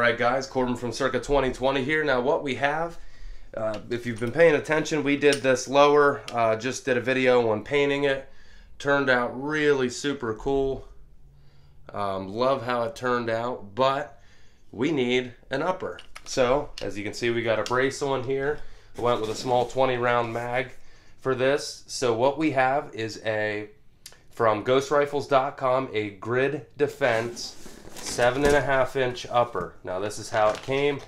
Alright guys, Corbin from Circa 2020 here. Now what we have, if you've been paying attention, we did this lower, just did a video on painting it. Turned out really super cool. Love how it turned out, but we need an upper. So, as you can see, we got a brace on here. We went with a small 20 round mag for this. So what we have is from ghostrifles.com, a Grid Defense 7.5 inch upper. Now this is how it came.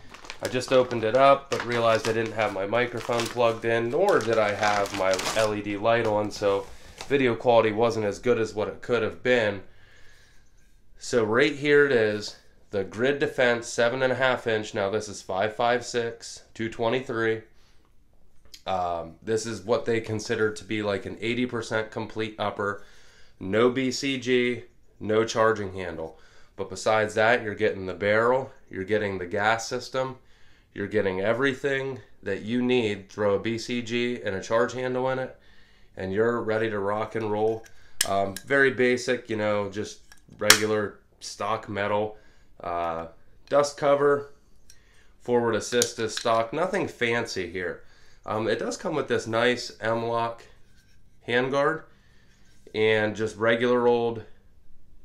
I just opened it up, but realized I didn't have my microphone plugged in, nor did I have my LED light on, so video quality wasn't as good as what it could have been. So right here it is, the Grid Defense 7.5 inch. Now this is 5.56, 223. This is what they consider to be like an 80% complete upper. No BCG, no charging handle. But besides that, you're getting the barrel, you're getting the gas system, you're getting everything that you need. Throw a BCG and a charge handle in it, and you're ready to rock and roll. Very basic, you know, just regular stock metal. Dust cover, forward assist is stock, nothing fancy here. It does come with this nice M-lock handguard and just regular old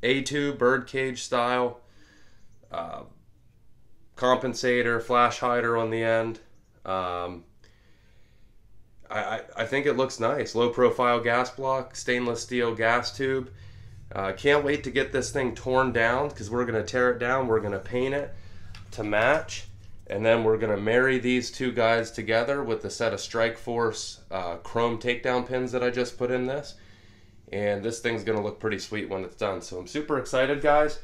A2 birdcage style compensator, flash hider on the end. I think it looks nice. Low profile gas block, stainless steel gas tube. Can't wait to get this thing torn down, because we're going to tear it down, we're going to paint it to match, and then we're going to marry these two guys together with the set of Strikeforce chrome takedown pins that I just put in this. And this thing's going to look pretty sweet when it's done. So I'm super excited, guys.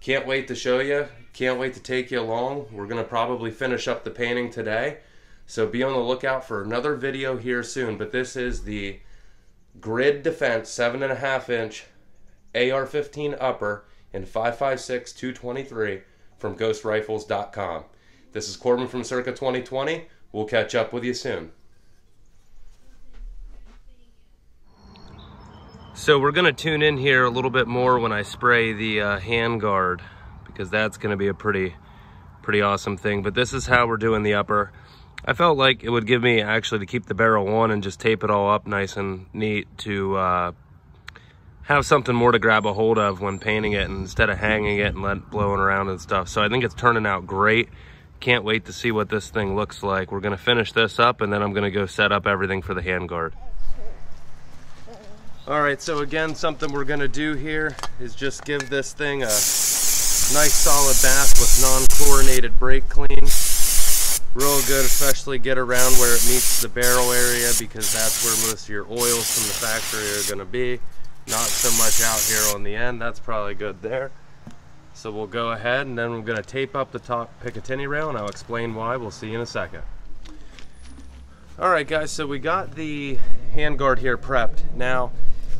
Can't wait to show you. Can't wait to take you along. We're going to probably finish up the painting today. So be on the lookout for another video here soon. But this is the Grid Defense 7.5 inch AR-15 upper in 5.56 223 from ghostrifles.com. This is Corbin from Circa 2020. We'll catch up with you soon. So we're going to tune in here a little bit more when I spray the handguard, because that's going to be a pretty awesome thing. But this is how we're doing the upper. I felt like it would give me, actually, to keep the barrel on and just tape it all up nice and neat, to have something more to grab a hold of when painting it, instead of hanging it and let it blowing around and stuff. So I think it's turning out great. Can't wait to see what this thing looks like. We're going to finish this up, and then I'm going to go set up everything for the handguard. Alright, so again, something we're going to do here is just give this thing a nice solid bath with non-chlorinated brake clean. Real good, especially get around where it meets the barrel area, because that's where most of your oils from the factory are going to be. Not so much out here on the end. That's probably good there. So we'll go ahead, and then we're going to tape up the top Picatinny rail, and I'll explain why. We'll see you in a second. Alright guys, so we got the handguard here prepped. Now,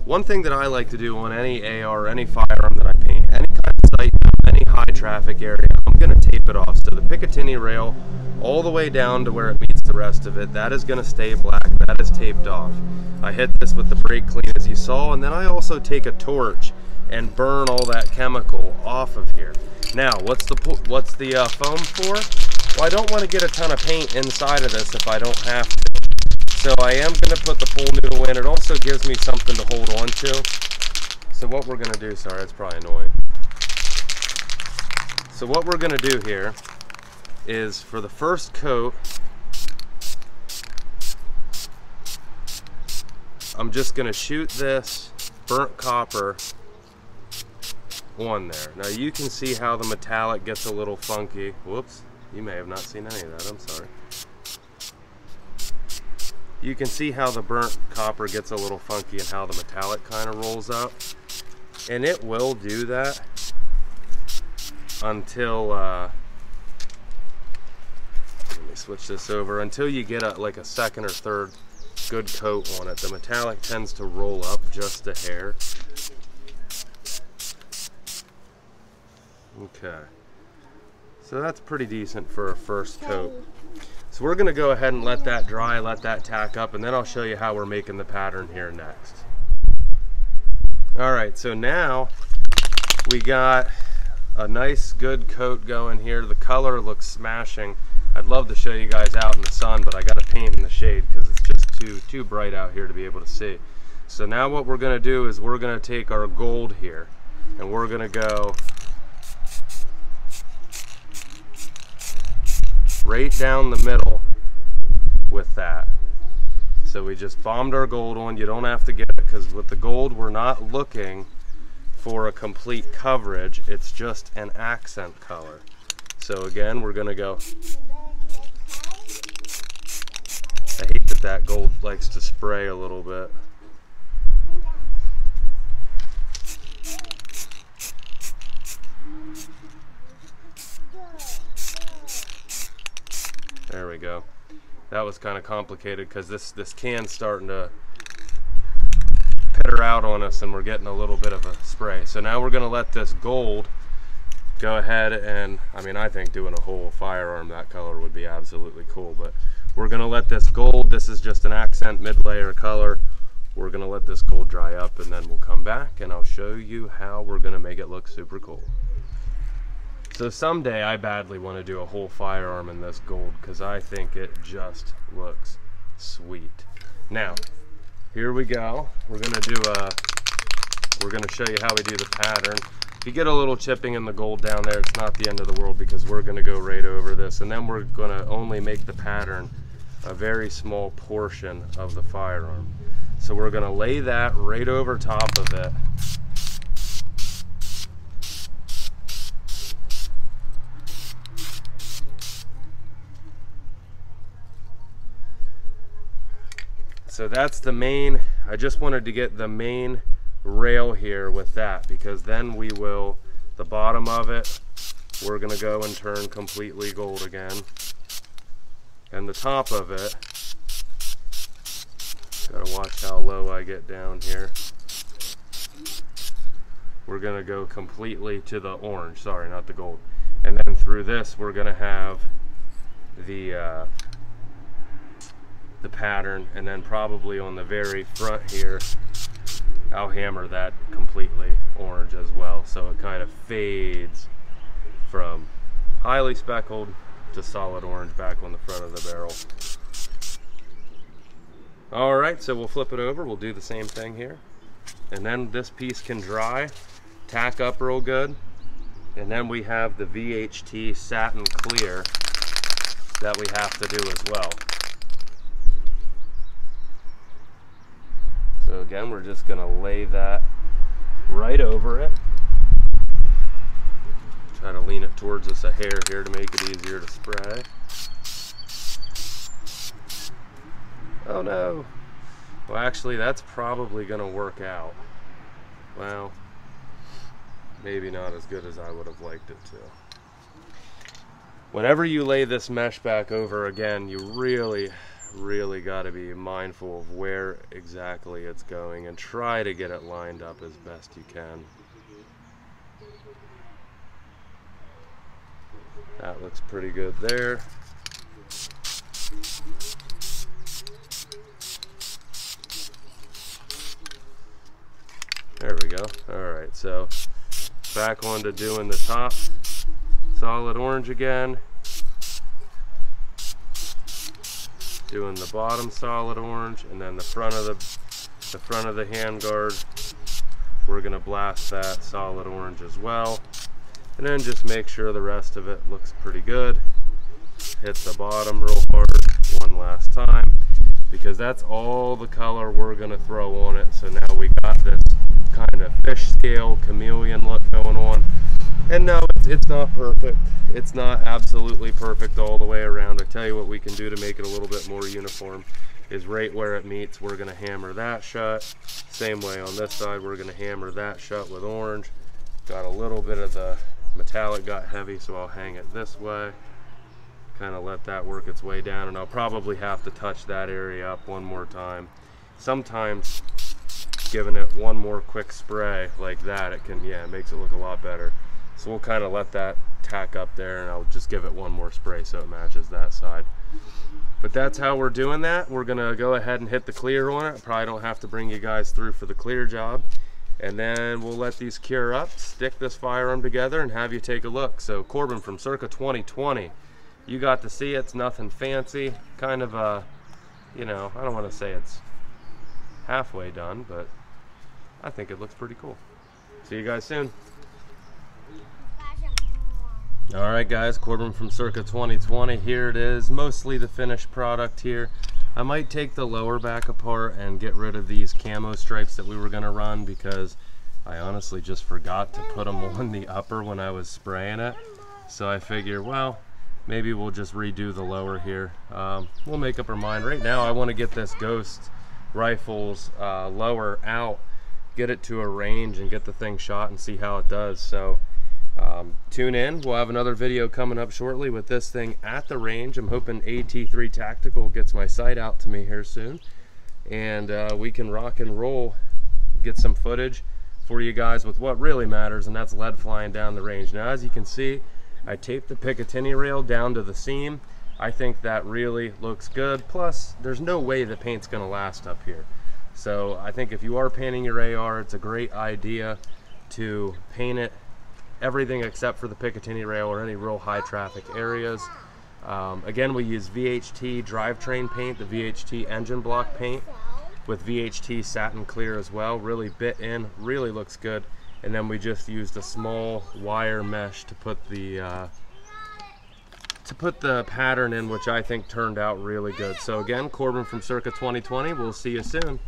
one thing that I like to do on any AR or any firearm that I paint, any kind of site, any high traffic area, I'm going to tape it off. So the Picatinny rail, all the way down to where it meets the rest of it, that is going to stay black. That is taped off. I hit this with the brake clean, as you saw, and then I also take a torch and burn all that chemical off of here. Now, what's the foam for? Well, I don't want to get a ton of paint inside of this if I don't have to. So I am going to put the pool noodle in. It also gives me something to hold on to. So what we're going to do, sorry, it's probably annoying. So what we're going to do here is, for the first coat, I'm just going to shoot this burnt copper on there. Now you can see how the metallic gets a little funky. Whoops, you may have not seen any of that, I'm sorry. You can see how the burnt copper gets a little funky and how the metallic kind of rolls up. And it will do that until, let me switch this over, until you get like a second or third good coat on it. The metallic tends to roll up just a hair. Okay. So that's pretty decent for a first coat. So we're going to go ahead and let that dry, let that tack up, and then I'll show you how we're making the pattern here next. Alright, so now we got a nice good coat going here. The color looks smashing. I'd love to show you guys out in the sun, but I got to paint in the shade because it's just too bright out here to be able to see. So now what we're going to do is we're going to take our gold here and we're going to go right down the middle with that. So we just bombed our gold on. You don't have to get it because with the gold we're not looking for a complete coverage, it's just an accent color. So again, we're gonna go, I hate that gold likes to spray a little bit. There we go. That was kind of complicated because this can's starting to pitter out on us and we're getting a little bit of a spray. So now we're going to let this gold go ahead and, I mean, I think doing a whole firearm that color would be absolutely cool, but we're going to let this gold, this is just an accent mid-layer color, we're going to let this gold dry up and then we'll come back and I'll show you how we're going to make it look super cool. So someday I badly want to do a whole firearm in this gold because I think it just looks sweet. Now, here we go. We're gonna show you how we do the pattern. If you get a little chipping in the gold down there, it's not the end of the world because we're gonna go right over this and then we're gonna only make the pattern a very small portion of the firearm. So we're gonna lay that right over top of it. So that's the main, I just wanted to get the main rail here with that because then we will, the bottom of it, we're gonna go and turn completely gold again. And the top of it, gotta watch how low I get down here. We're gonna go completely to the orange, sorry, not the gold. And then through this, we're gonna have the pattern, and then probably on the very front here I'll hammer that completely orange as well, so it kind of fades from highly speckled to solid orange back on the front of the barrel. Alright, so we'll flip it over, we'll do the same thing here, and then this piece can dry, tack up real good, and then we have the VHT satin clear that we have to do as well. So again, we're just going to lay that right over it. Try to lean it towards us a hair here to make it easier to spray. Oh no! Well, actually, that's probably going to work out. Well, maybe not as good as I would have liked it to. Whenever you lay this mesh back over again, you really got to be mindful of where exactly it's going and try to get it lined up as best you can. That looks pretty good there. There we go. Alright, so back on to doing the top solid orange again. Doing the bottom solid orange, and then the front of the handguard, we're gonna blast that solid orange as well, and then just make sure the rest of it looks pretty good. Hit the bottom real hard one last time because that's all the color we're gonna throw on it. So now we got this kind of fish scale chameleon look going on. And no, it's not perfect. It's not absolutely perfect all the way around. I tell you what we can do to make it a little bit more uniform is right where it meets, we're going to hammer that shut. Same way on this side, we're going to hammer that shut with orange. Got a little bit of the metallic got heavy, so I'll hang it this way. Kind of let that work its way down, and I'll probably have to touch that area up one more time. Sometimes giving it one more quick spray like that, it can, yeah, it makes it look a lot better. So we'll kind of let that tack up there and I'll just give it one more spray so it matches that side. But that's how we're doing that. We're gonna go ahead and hit the clear on it. I probably don't have to bring you guys through for the clear job. and then we'll let these cure up, stick this firearm together, and have you take a look. So Corbin from circa 2020, you got to see it. It's nothing fancy, kind of a, you know, I don't want to say it's halfway done, but I think it looks pretty cool. See you guys soon. Alright guys, Corbin from circa 2020, here it is, mostly the finished product here. I might take the lower back apart and get rid of these camo stripes that we were going to run, because I honestly just forgot to put them on the upper when I was spraying it. So I figure, well, maybe we'll just redo the lower here. We'll make up our mind. Right now I want to get this Ghost Rifles lower out, get it to a range and get the thing shot and see how it does. So tune in. We'll have another video coming up shortly with this thing at the range. I'm hoping AT3 Tactical gets my sight out to me here soon, and we can rock and roll, get some footage for you guys with what really matters, and that's lead flying down the range. Now, as you can see, I taped the Picatinny rail down to the seam. I think that really looks good. Plus, there's no way the paint's going to last up here. So I think if you are painting your AR, it's a great idea to paint it everything except for the Picatinny rail or any real high traffic areas. Again, we use VHT drivetrain paint, the VHT engine block paint with VHT satin clear as well. Really bit in, really looks good. And then we just used a small wire mesh to put the pattern in, which I think turned out really good. So again, Corbin from circa 2020, we'll see you soon.